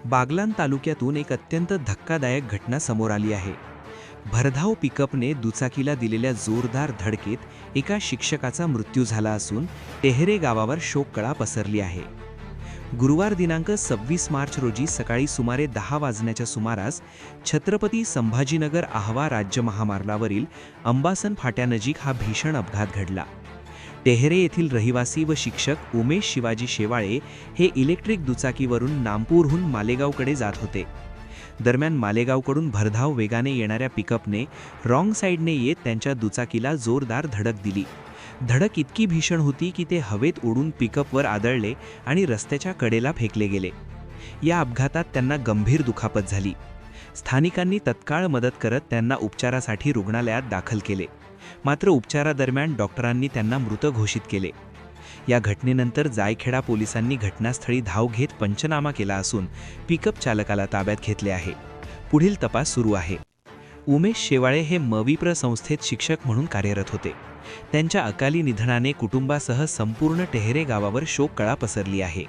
बागलाण तालुक्यातून एक अत्यंत धक्कादायक घटना समोर आली आहे. भरधाव पिकअपने दुचाकीला दिलेल्या जोरदार धडकेत एका शिक्षकाचा मृत्यू झाला असून टेहरे गावावर शोककळा पसरली आहे. गुरुवार दिनांक 26 मार्च रोजी सकाळी सुमारे 10 वाजण्याच्या सुमारास छत्रपती संभाजीनगर आह्वा राज्य महामार्गावरील अंबासन फाट्यानजीक हा भीषण अपघात घडला. टेहरे येथील रहिवासी व शिक्षक उमेश शिवाजी शेवाळे हे इलेक्ट्रिक दुचाकीवरून नामपूरहून मालेगावकडे जात होते. दरम्यान मालेगावकडून भरधाव वेगाने येणाऱ्या पिकअपने रॉंग साईडने येत त्यांच्या दुचाकीला जोरदार धडक दिली. धडक इतकी भीषण होती की ते हवेत उडून पिकअपवर आदळले आणि रस्त्याच्या कडेला फेकले गेले. या अपघातात त्यांना गंभीर दुखापत झाली. स्थानिकांनी तत्काळ मदत करत त्यांना उपचारासाठी रुग्णालयात दाखल केले. मात्र उपचारादरम्यान डॉक्टरांनी त्यांना मृत घोषित केले. या घटनेनंतर जायखेडा पोलिसांनी घटनास्थळी धाव घेत पंचनामा केला असून पिकअप चालकाला ताब्यात घेतले आहे. पुढील तपास सुरू आहे. उमेश शेवाळे हे मविप्र संस्थेत शिक्षक म्हणून कार्यरत होते. त्यांच्या अकाली निधनाने कुटुंबासह संपूर्ण टेहरे गावावर शोककळा पसरली आहे.